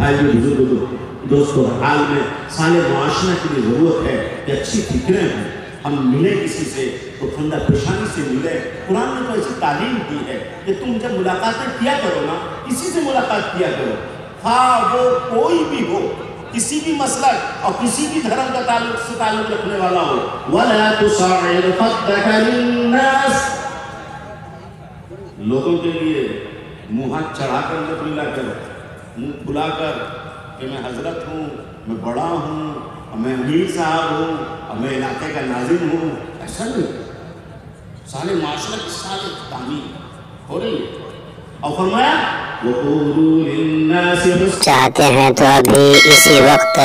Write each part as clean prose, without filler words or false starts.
بھائیو بزرگوں دوستوں، حال میں سارے معاشرہ کے لیے ضرورت ہے کہ اچھی فکریں ہوں، ہم ملیں کسی سے تو خندہ پیشانی سے ملیں۔ قرآن نے تو ایسی تعلیم دی ہے کہ تم جب ملاقاتیں کیا کرو نا، کسی سے ملاقات کیا کرو، ہاں وہ کوئی بھی ہو، کسی بھی مسلک اور کسی بھی دھرم کا تعلق رکھنے والا ہو۔ وَلَا تُصَعِّرْ خَدَّكَ لِلنَّاسِ، لوگوں کے لیے منہ ہاتھ چڑھا کر مت ملا کر، منہ کھلا کر کہ میں حضرت ہوں، میں بڑا ہوں، میں امیر صاحب ہوں، اور میں علاقے کا ناظم ہوں، ایسا نہیں۔ سارے معاشرے کی سارے تعمیر ہو رہی ہے، اور فرمایا وَقُولُوا لِلنَّاسِ حُسْنًا، چاہتے ہیں تو ابھی اسی وقت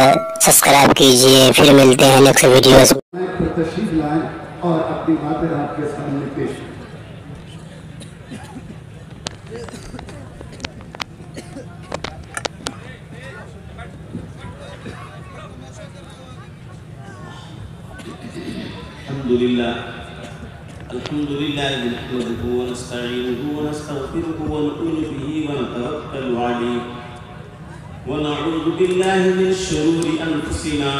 سبسکرائب کیجئے، پھر ملتے ہیں نیکسٹ ویڈیوز۔ تشریف لائیں اور اپنی باتیں آپ کے سامنے پیش کریں۔ الحمد لله نحمده ونستعينه ونستغفره ونؤمن به ونتوكل عليه ونعوذ بالله من شرور أنفسنا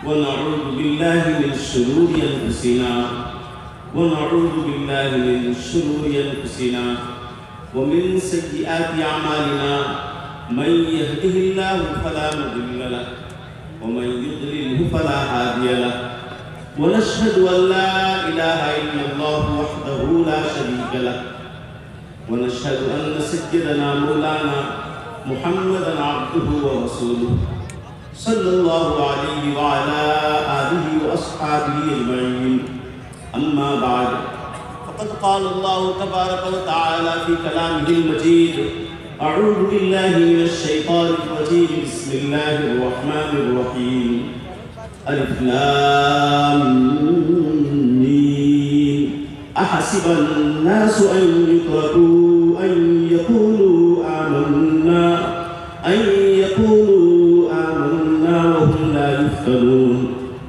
ونعوذ بالله من شرور أنفسنا ونعوذ بالله من شرور أنفسنا ومن سيئات أعمالنا من يهده الله فلا مضل له ومن يضلله فلا هادي له ونشهد أن لا إله إلا الله وحده لا شريك له ونشهد أن سيدنا مولانا محمدا عبده ورسوله صلى الله عليه وعلى آله وأصحابه أجمعين. أما بعد فقد قال الله تبارك وتعالى في كلامه المجيد: أعوذ بالله من الشيطان الرجيم، بسم الله الرحمن الرحيم. ألف لام ميم. أحسب الناس أن يتركوا أن يقولوا آمنا وهم لا يفتنون.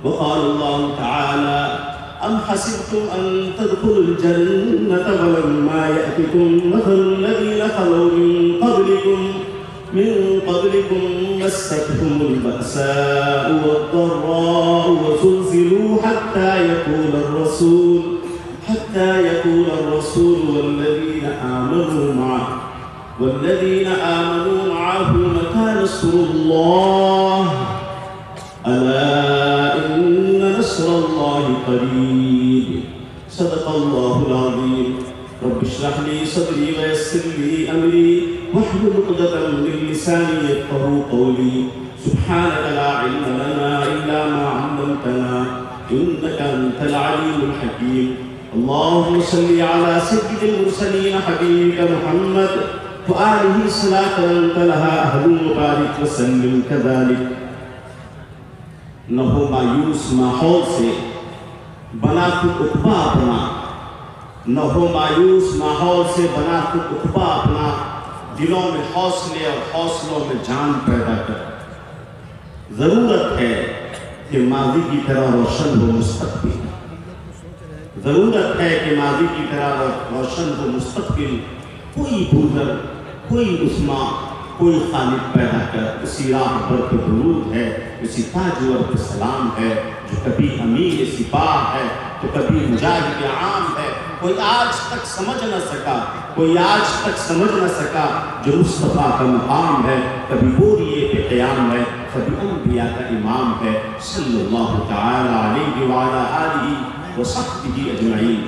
وقال الله تعالى: أم حسبتم أن تدخلوا الجنة ولما يأتكم مثل الذين خلوا من قبلكم مستهم البأساء والضراء وزلزلوا حتى يقول الرسول والذين آمنوا معه متى نصر الله ألا إن نصر الله قريب. صدق الله العظيم. رب اشرح لي صدري ويسر لي أمري واحلل عقدة من لساني يفقهوا قولي. سبحانك لا علم لنا إلا ما علمتنا إنك أنت العليم الحكيم. اللهم صل على سيد المرسلين حبيبك محمد وآله صلاة أنت لها أهل وبارك وسلم كذلك. نہ ہو مایوس ماحول سے بنا خود عقبہ اپنا، نہ ہو مایوس ماحول سے بنا خود عقبہ اپنا، دلوں میں حوصلے اور حوصلوں میں جان پیدا کر. ضرورت ہے کہ ماضی کی طرح روشن ہو مستقبل، ضرورت ہے کہ ماضی کی طرح روشن ہو مستقبل. کوئی بوزر، کوئی عثمان، کوئی خالد پیدا کر. اسی راہ پر پہ درود ہے، اسی تاجور پہ سلام ہے، جو کبھی امیر سپاہ ہے تو کبھی مجاہد عام ہے. کوئی آج تک سمجھ نہ سکا جو مصطفیٰ کا مقام ہے. کبھی بوریے پہ قیام ہے، کبھی انبیاء کا امام ہے. صلی اللہ تعالی علیہ وعلی آلہ وصحبہ اجمعین.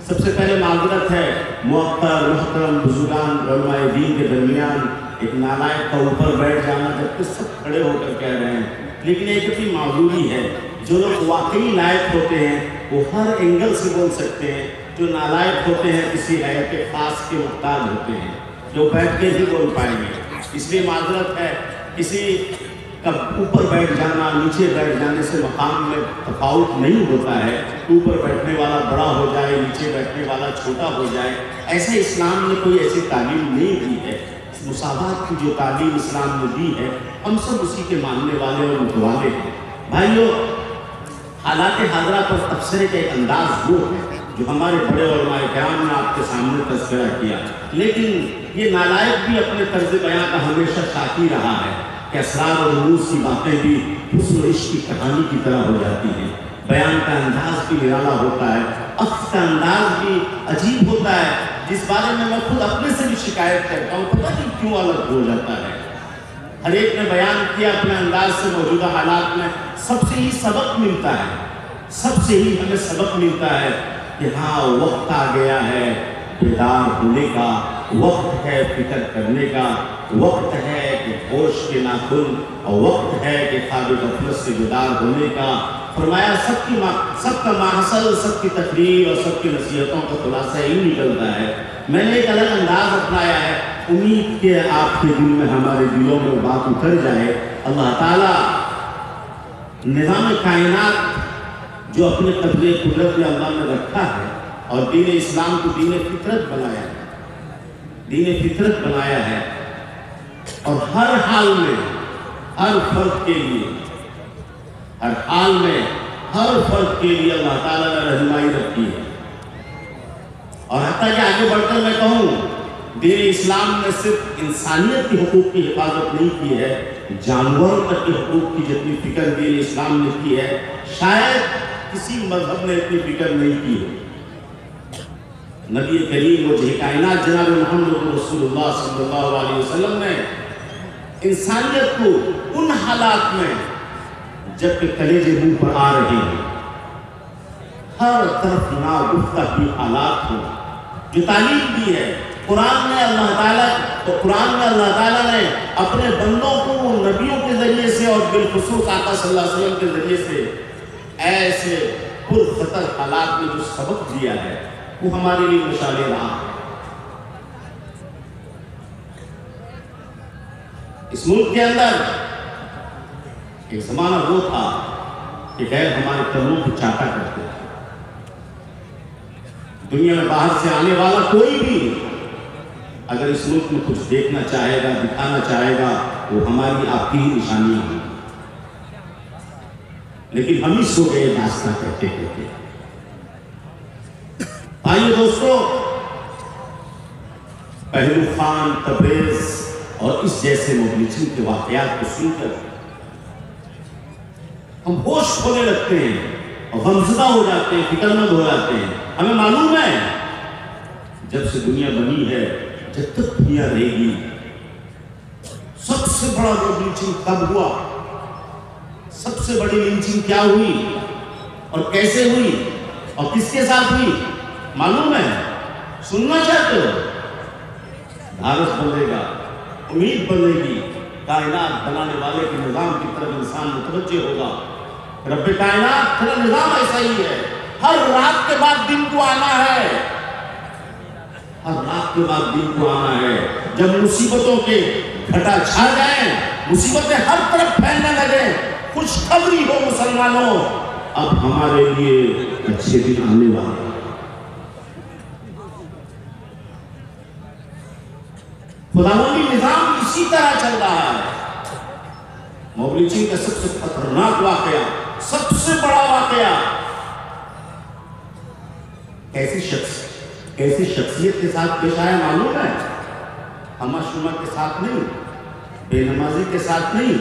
سب سے پہلے معذرت ہے معطر محترم بزرگان علماء دین کے درمیان ایک نالائق کا اوپر بیٹھ جانا جبکہ سب کھڑے ہو کر کہہ رہے ہیں، لیکن ایک اپنی معذوری ہے. جو لوگ واقعی لائق ہوتے ہیں وہ ہر اینگل سے بول سکتے ہیں، جو نالائق ہوتے ہیں کسی حیثیت خاص کے محتاج ہوتے ہیں، جو بیٹھ کے ہی بول پائیں گے. اس لیے معذرت ہے. کسی کا اوپر بیٹھ جانا نیچے بیٹھ جانے سے مقام میں تفاوت نہیں ہوتا ہے. اوپر بیٹھنے والا بڑا ہو جائے، نیچے بیٹھنے والا چھوٹا ہو جائے، ایسے اسلام نے کوئی ایسی تعلیم نہیں دی ہے. مساوات کی جو تعلیم اسلام نے دی ہے ہم سب اسی کے ماننے والے اور متوالے ہیں. بھائیو، حالات حاضرہ پر تبصرے کا ایک انداز وہ ہے جو جو ہمارے بڑے علماء کرام نے آپ کے سامنے تذکرہ کیا، لیکن یہ نالائق بھی اپنے طرز بیان کا ہمیشہ شاکی رہا ہے کہ اسرار اور رموز کی باتیں بھی حسن و عشق کی کہانی کی طرح ہو جاتی ہیں، بیان کا انداز بھی نرالا ہوتا ہے، عکس کا انداز بھی عجیب ہوتا ہے، جس بارے میں خود اپنے سے بھی شکایت کرتا ہوں، پتہ نہیں کیوں الگ ہو جاتا ہے۔ ہر ایک نے بیان کیا اپنے انداز سے موجودہ حالات میں، سب سے ہی سبق ملتا ہے، سب سے ہی ہمیں سبق ملتا ہے کہ ہاں وقت آ گیا ہے بیدار ہونے کا، وقت ہے فکر کرنے کا، وقت ہے کہ ہوش کے ناخن، اور وقت ہے کہ خواب غفلت سے بیدار ہونے کا۔ فرمایا سب کا ماحصل، سب کی تقریر اور سب کی نصیحتوں کا خلاصہ ہی نکلتا ہے۔ میں نے ایک الگ انداز اپنایا ہے، امید کہ آپ کے دل میں، ہمارے دلوں میں بات اتر جائے۔ اللہ تعالیٰ نظام کائنات جو اپنے قبضے قدرت میں اللہ نے رکھا ہے، اور دین اسلام کو دین فطرت بنایا ہے، دین فطرت بنایا ہے، اور ہر حال میں ہر فرد کے لیے، ہر حال میں ہر فرد کے لیے اللہ تعالیٰ نے رہنمائی رکھی ہے۔ اور حتیٰ کہ آگے بڑھ کر میں کہوں، دین اسلام نے صرف انسانیت کی حقوق کی حفاظت نہیں کی ہے، جانوروں تک کے حقوق کی جتنی فکر دین اسلام نے کی ہے، شاید کسی مذہب نے اتنی فکر نہیں کی ہے۔ نبی کریم وجہ کائنات جناب محمد رسول اللہ صلی اللہ علیہ وسلم نے انسانیت کو ان حالات میں جب کہ کلیجے منہ پر آ رہے ہیں، ہر طرف ناگفتہ کی حالات ہوں، جو تعلیم دی ہے قرآن میں اللہ تعالیٰ نے اپنے بندوں کو نبیوں کے ذریعے سے اور بالخصوص آقا صلی اللہ علیہ وسلم کے ذریعے سے ایسے پرخطر حالات میں جو سبق دیا ہے وہ ہمارے لیے مشعل راہ ہے۔ اس ملک کے اندر ایک زمانہ وہ تھا کہ غیر ہمارے قدموں کو چاٹا کرتے تھے۔ دنیا میں باہر سے آنے والا کوئی بھی اگر اس ملک میں کچھ دیکھنا چاہے گا، دکھانا چاہے گا، وہ ہماری آپ کی ہی نشانیاں ہیں، لیکن ہم ہی سو گئے داستان کہتے کہتے۔ آئیے دوستو، پہلو خان، تبریز اور اس جیسے مبلغین کے واقعات کو سن کر ہم ہوش کھونے لگتے ہیں اور غمزدہ ہو جاتے ہیں، فکر مند ہو جاتے ہیں۔ ہمیں معلوم ہے جب سے دنیا بنی ہے، جب تک دنیا رہے گی، سب سے بڑا لنچنگ کب ہوا، سب سے بڑی لنچنگ کیا ہوئی اور کیسے ہوئی اور کس کے ساتھ ہوئی، معلوم ہے؟ سننا چاہتے ہو؟ دھارس بنے گا، امید بنے گی، کائنات بنانے والے کے نظام کی طرف انسان متوجہ ہوگا۔ رب کائنات کا نظام ایسا ہی ہے، ہر رات کے بعد دن کو آنا ہے، ہر رات کے بعد دن کو آنا ہے۔ جب مصیبتوں کے گھٹا چھا جائیں، مصیبتیں ہر طرف پھیلنے لگیں، خوشخبری ہو مسلمانوں، اب ہمارے لیے اچھے دن آنے والے ہیں۔ خداوندی نظام اسی طرح چل رہا ہے۔ موبلیچنگ کا سب سے خطرناک واقعہ، سب سے بڑا واقعہ، ایسی شخصیت کے ساتھ پیش آیا معلوم ہے؟ ہمہ شمہ کے ساتھ نہیں، بے نمازی کے ساتھ نہیں،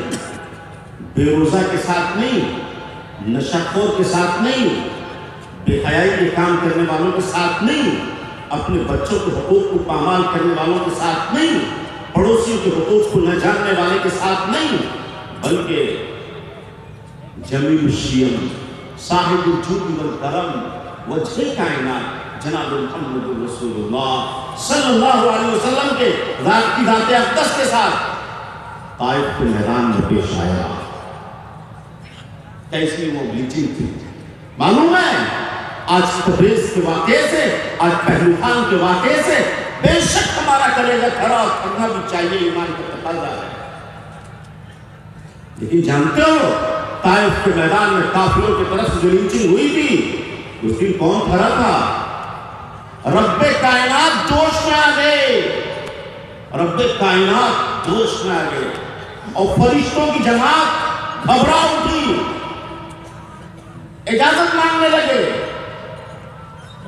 بے روزہ کے ساتھ نہیں، نشہ خور کے ساتھ نہیں، بے حیائی کے کام کرنے والوں کے ساتھ نہیں، اپنے بچوں کے حقوق کو پامال کرنے والوں کے ساتھ نہیں، پڑوسیوں کے حقوق کو نہ جاننے والے کے ساتھ نہیں، بلکہ جمیل الشیم، صاحب الجود والکرم، وجہ کائنات جناب محمد رسول اللہ صلی اللہ علیہ وسلم کے ذات کی ذات اقدس کے ساتھ طائف کے میدان میں پیش آیا۔ کیسی وہ بلیچنگ تھی معلوم ہے؟ آج تبریز کے واقعے سے، آج پہلو خان کے واقعے سے بے شک ہمارا کلیجہ کھڑا کرنا بھی چاہیے، ایمان کا تقاضا ہے۔ لیکن جانتے ہو طائف کے میدان میں کافروں کی طرف سے جو لنچنگ ہوئی تھی، اس دن کون کھڑا تھا؟ رب کائنات جوش میں آ گئے، رب کائنات جوش میں آ گئے، اور فرشتوں کی جماعت گھبرا اٹھی، اجازت مانگنے لگے۔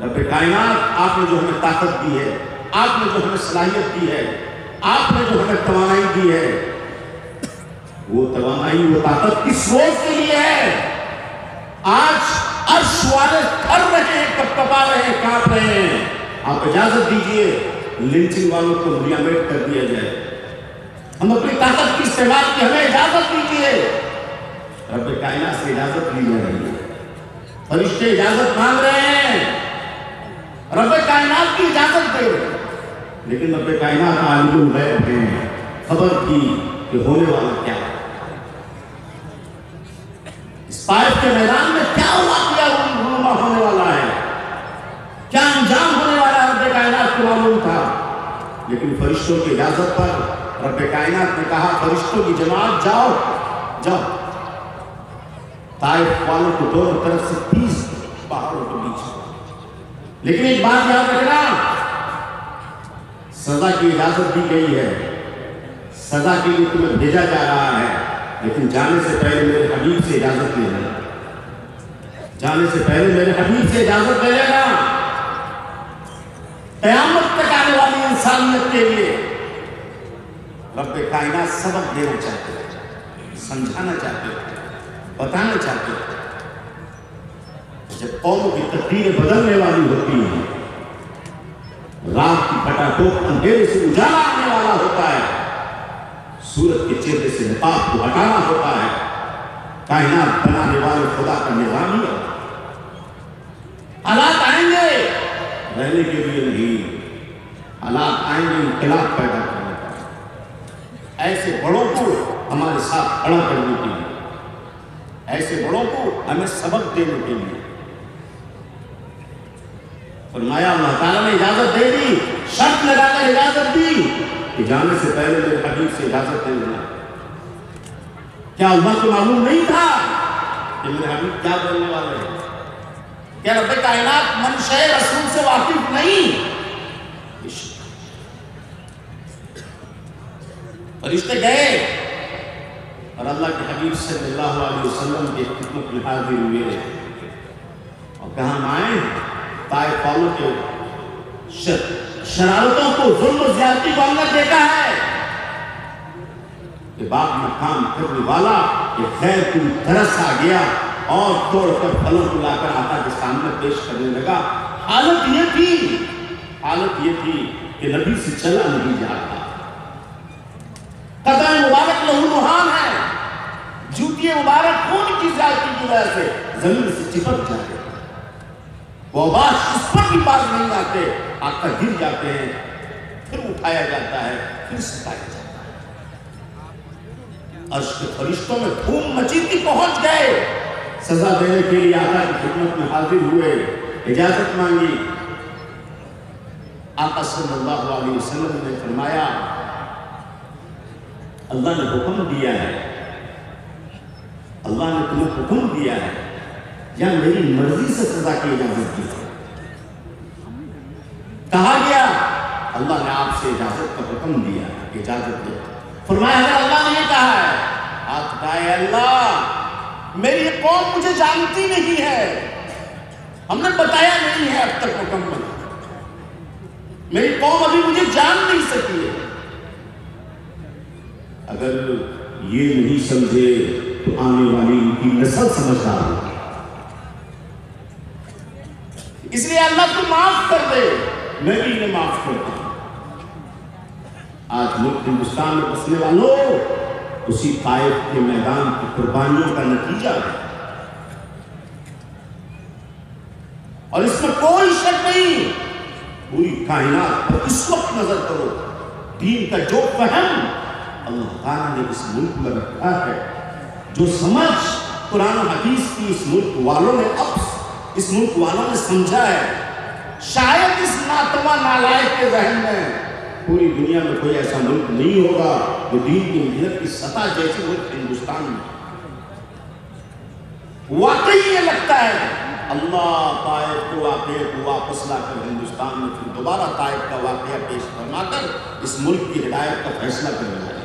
رب کائنات آپ نے جو ہمیں طاقت دی ہے، آپ نے جو ہمیں صلاحیت دی ہے، آپ نے جو ہمیں توانائی دی ہے، وہ توانائی وہ طاقت کس روز کے لیے ہے؟ آج عرش والے تھر رہے ہیں، کپکپا رہے ہیں، کانپ رہے ہیں. آپ اجازت دیجئے لنچنگ والوں کو ریامیٹ کر دیا جائے. ہم اپنی طاقت کی استعمال کی، ہمیں اجازت دیجئے. رب کائنات سے اجازت لی جا رہی ہے. فرشتے اجازت مانگ رہے ہیں، رب کائنات کی اجازت دے رہے ہیں. لیکن رب کائنات عالم الغیب ہیں، خبر کی کہ ہونے والا کیا ہے. اس طائف کے میدان میں کیا واقعہ رونما ہونے والا ہے، کیا انجام ہونے والا ہے، رب کائنات کو معلوم تھا. لیکن فرشتوں کی اجازت پر رب کائنات نے کہا فرشتوں کی جماعت جاؤ جاؤ. طائف والوں کو دونوں طرف سے 30 پہاڑوں کے بیچ. لیکن ایک بات یاد رکھنا، سزا کی اجازت دی گئی ہے، سزا کے لیے تمہیں بھیجا جا رہا ہے، لیکن جانے سے پہلے میرے حبیب سے اجازت لے لینا. جانے سے پہلے میرے حبیب سے اجازت لے لینا. قیامت تک آنے والی انسانیت کے لیے رب کائنات سبق دینا چاہتے ہیں، سمجھانا چاہتے ہیں، بتانا چاہتے ہیں. جب قوموں کی تقدیریں بدلنے والی ہوتی ہیں، رات کی پھٹا ٹوپ اندھیرے سے اجالا آنے والا ہوتا ہے، سورج کے چہرے سے نقاب کو ہٹانا ہوتا ہے. کائنات بنانے والے خدا کا نظام ہی ہے. حالات آئیں گے رہنے کے لیے نہیں، حالات آئیں گے انقلاب پیدا کرنے کا. ایسے بڑوں کو ہمارے ساتھ کھڑا کرنے کے لیے، ایسے بڑوں کو ہمیں سبق دینے کے لیے. فرمایا اللہ تعالیٰ نے اجازت دے دی، شرط لگا کر اجازت دی کہ جانے سے پہلے میرے حبیب سے اجازت دے لینا. کیا اللہ کو معلوم نہیں تھا کہ میرے حبیب کیا بولنے والے ہیں؟ کیا رب کائنات منشأ رسول سے واقف نہیں؟ فرشتے گئے اور اللہ کے حبیب صلی اللہ علیہ وسلم کی خدمت میں حاضر ہوئے اور کہاں مائیں طائف والوں کے شرارتوں کو، ظلم و زیادتی کو ہم نے دیکھا ہے کہ باپ میں کام کرنے والا کہ خیر کی طرس آ گیا اور توڑ کر پھلوں کو لا کر آقا کے سامنے پیش کرنے لگا. حالت یہ تھی کہ نبی سے چلا نہیں جاتا. قدم مبارک لہو لہان ہے، جوتی مبارک خون کی زیادتی کی وجہ سے زمین سے چپک جاتے، وہ باش اس پر بھی باز نہیں آتے، آقا گر جاتے ہیں، پھر اٹھایا جاتا ہے، پھر ستایا جاتا ہے. عرش کے فرشتوں میں دھوم مچی تھی، پہنچ گئے، سزا دینے کے لیے آقا کی خدمت میں حاضر ہوئے، اجازت مانگی. آقا صلی اللہ علیہ وسلم نے فرمایا اللہ نے حکم دیا ہے، اللہ نے تمہیں حکم دیا ہے یا میری مرضی سے سزا کی اجازت دی؟ کہا گیا اللہ نے آپ سے اجازت کا حکم دیا، اجازت دے. فرمایا اگر اللہ نے یہ کہا ہے، آپ کہا اللہ میری قوم مجھے جانتی نہیں ہے، ہم نے بتایا نہیں ہے اب تک مکمل، میری قوم ابھی مجھے جان نہیں سکی ہے. اگر یہ نہیں سمجھے تو آنے والی ان کی نسل سمجھدار ہوگی. اس لیے اللہ تو معاف کر دے، میں بھی انہیں معاف کرتا ہوں. آج ملک ہندوستان میں بسنے والوں اسی طائف کے میدان کی قربانیوں کا نتیجہ ہے، اور اس میں کوئی شک نہیں. پوری کائنات پر اس وقت نظر کرو، دین کا جو فہم اللہ تعالیٰ نے اس ملک میں رکھا ہے، جو سمجھ قرآن و حدیث کی اس ملک والوں نے اس ملک والوں نے سمجھا ہے، شاید اس ناتواں نالائق کے ذہن میں پوری دنیا میں کوئی ایسا ملک نہیں ہوگا جو دین کی محنت کی سطح جیسی ملک ہندوستان میں. واقعی یہ لگتا ہے اللہ طائف کو واقعے کو واپس لا کر ہندوستان میں پھر دوبارہ طائف کا واقعہ پیش فرما کر اس ملک کی ہدایت کا فیصلہ کرنے والا ہے.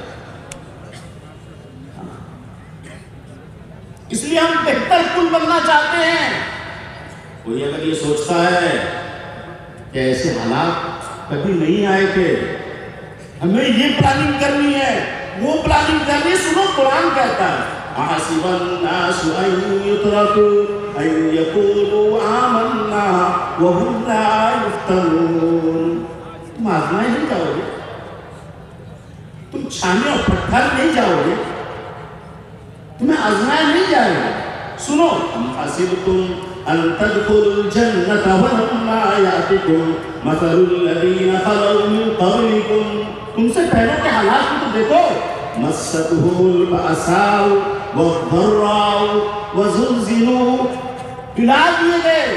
اس لیے ہم بہتر کل بننا چاہتے ہیں. کوئی اگر یہ سوچتا ہے کہ ایسے حالات کبھی نہیں آئے تھے، ہمیں یہ پلاننگ کرنی ہے، وہ پلاننگ کرنی ہے۔ سنو قرآن کہتا ہے اَحَسِبَ النَّاسُ أَن يُتْرَكُوا أَن يَقُولُوا آمَنَّا وَهُمْ لَا يُفْتَنُونَ۔ تم آزمائے نہیں جاؤ گے، تم چھانے اور پتھر نہیں جاؤ گے، تمہیں آزمائے نہیں جائے گا۔ سنو أَمْ حَسِبْتُمْ أَن تَدْخُلُوا الْجَنَّةَ وَلَمَّا يَأْتِكُمْ مَثَلُ الَّذِينَ خَلَوْا مِن قَبْلِكُمْ، تم سے پہلے کے حالات کو تو دیکھو، مَسَّتْهُمُ الْبَأْسَاءُ وَالضَّرَّاءُ وَزُلْزِلُوا، پلا دیے گئے،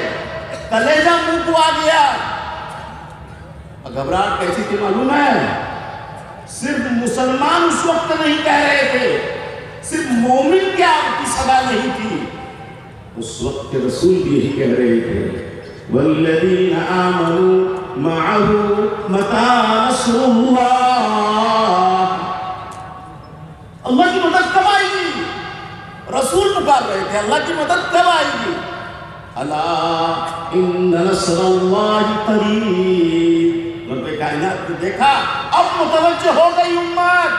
کلیجہ منہ کو آ گیا۔ گھبراہٹ کیسی تھی معلوم ہے؟ صرف مسلمان اس وقت نہیں کہہ رہے تھے، صرف مومن کیا آپ کی صدا نہیں تھی، اس وقت کے رسول بھی یہی کہہ رہے تھے والذین آمنوا معه متى نصر اللہ، اللہ کی مدد کب آئے گی؟ رسول پکار رہے تھے اللہ کی مدد کب آئے گی؟ الا ان نصر اللہ قریب۔ رب کائنات نے دیکھا اب متوجہ ہو گئی امت،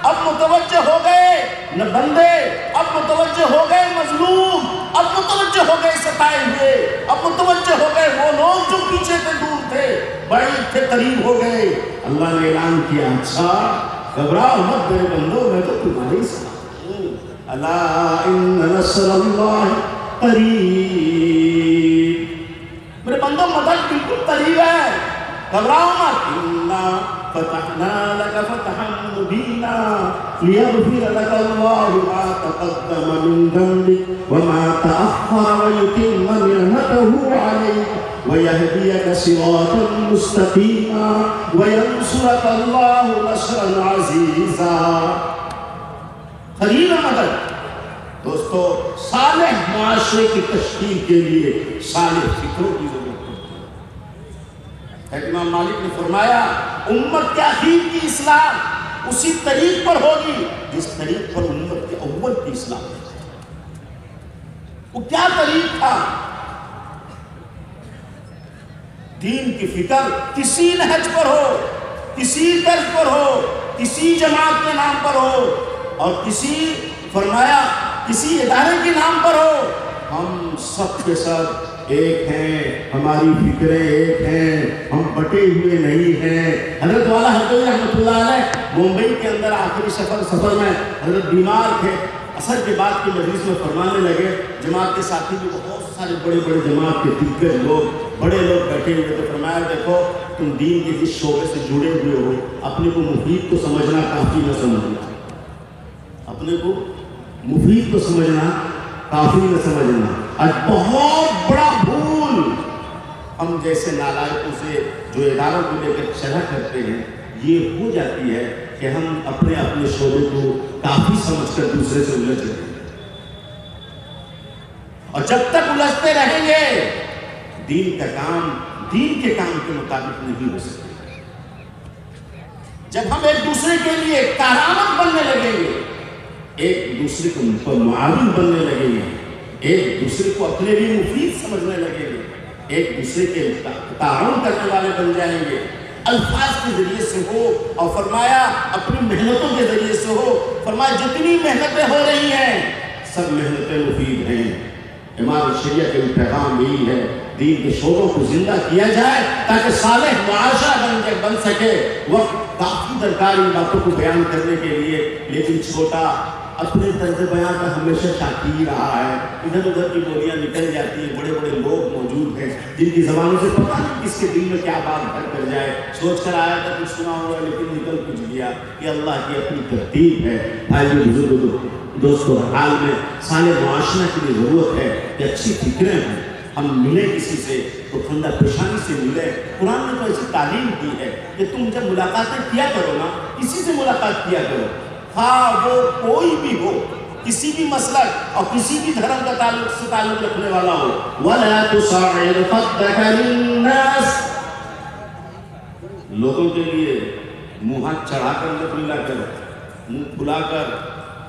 اب متوجہ ہو گئے نہ بندے، اب متوجہ ہو گئے مظلوم، اب متوجہ ہو گئے ستائے ہوئے، اب متوجہ ہو گئے وہ لوگ جو پیچھے تھے، دور تھے، بعید تھے، قریب ہو گئے۔ اللہ نے اعلان کیا اچھا گھبراؤ مت میرے بندو، میں تو تمہارے ہی ساتھ ہوں، الا ان نصر اللہ قریب، میرے بندو مدد بالکل قریب ہے، گھبراؤ مت۔ انا فتحنا لك فتحا مبینا لیغفر لك اللہ ما تقدم من ذنبك وما تأخر ويتم نعمته عليك ويهديك صراطا مستقيما وينصرك الله نصرا عزيزا۔ قریب مدد دوستو، صالح معاشرے کی تشکیل کے لیے صالح فکروں کی ضرورت ہے۔ امام مالک نے فرمایا امت کے اخیر کی اصلاح اسی طریق پر ہوگی جس طریق پر امت کے اول کی اصلاح ہوگی۔ وہ کیا طریق تھا؟ دین کی فکر کسی نہج پر ہو، کسی طرز پر ہو، کسی جماعت کے نام پر ہو، اور کسی فرمایا کسی ادارے کے نام پر ہو، ہم سب کے سب ایک ہیں، ہماری فکریں ایک ہیں، ہم بٹے ہوئے نہیں ہیں۔ حضرت والا حضرت رحمۃ اللہ علیہ ممبئی کے اندر آخری سفر میں حضرت بیمار تھے، عصر کے بعد کی مجلس میں فرمانے لگے، جماعت کے ساتھی بھی بہت سارے بڑے بڑے جماعت کے دیگر لوگ، بڑے لوگ بیٹھے ہوئے تو فرمایا دیکھو تم دین کے جس شعبے سے جڑے ہوئے ہو، اپنے کو مفید کو سمجھنا کافی نہ سمجھنا، اپنے کو مفید کو سمجھنا کافی نہ سمجھنا۔ آج بہت بڑا بھول ہم جیسے نالائقوں سے جو اداروں کو لے کر شرح کرتے ہیں یہ ہو جاتی ہے کہ ہم اپنے اپنے شعبے کو کافی سمجھ کر دوسرے سے الجھ رہے ہیں، اور جب تک الجھتے رہیں گے دین کا کام دین کے کام کے مطابق نہیں ہو سکے۔ جب ہم ایک دوسرے کے لیے کارآمد بننے لگیں گے، ایک دوسرے کو معاون بننے لگیں گے، ایک دوسرے کو اپنے لیے مفید سمجھنے لگیں گے، ایک دوسرے کے تعاون کرنے والے بن جائیں گے، الفاظ کے ذریعے سے ہو، اور فرمایا اپنی محنتوں کے ذریعے سے ہو۔ فرمایا جتنی محنتیں ہو رہی ہیں سب محنتیں مفید ہیں۔ امام شریعہ کے پیغام یہی ہے، دین کے شعبوں کو زندہ کیا جائے تاکہ صالح معاشرہ بن سکے۔ وقت کافی درکار ان باتوں کو بیان کرنے کے لیے، لیکن چھوٹا اپنے طرز بیان کا ہمیشہ شاکی رہا ہے، ادھر ادھر کی بولیاں نکل جاتی ہیں، بڑے بڑے لوگ موجود ہیں جن کی زبانوں سے پتہ نہیں کس کے دل میں کیا بات بھر کر جائے، سوچ کر آیا تھا کچھ سنا ہوا لیکن نکل کچھ گیا۔ یہ اللہ کی اپنی ترتیب ہے۔ بھائیو بزرگوں دوستو، حال میں صالح معاشرہ کے لیے ضرورت ہے کہ اچھی فکریں ہوں، ہم ملیں کسی سے تو خندہ پیشانی سے ملیں۔ قرآن نے تو ایسی تعلیم دی ہے کہ تم جب ملاقاتیں کیا کرو نا، کسی سے ملاقات کیا کرو، ہاں وہ کوئی بھی ہو، کسی بھی مسلک اور کسی بھی دھرم کا تعلق رکھنے والا ہو۔ وَلَا تُصَعِّرْ خَدَّكَ لِلنَّاسِ، لوگوں کے لیے منہ ہاتھ چڑھا کر مت ملا کرو، منہ کھلا کر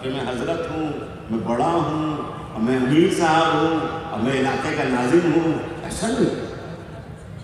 کہ میں حضرت ہوں، میں بڑا ہوں، اور میں امیر صاحب ہوں، اور میں علاقے کا ناظم ہوں، ایسا نہیں۔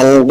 NB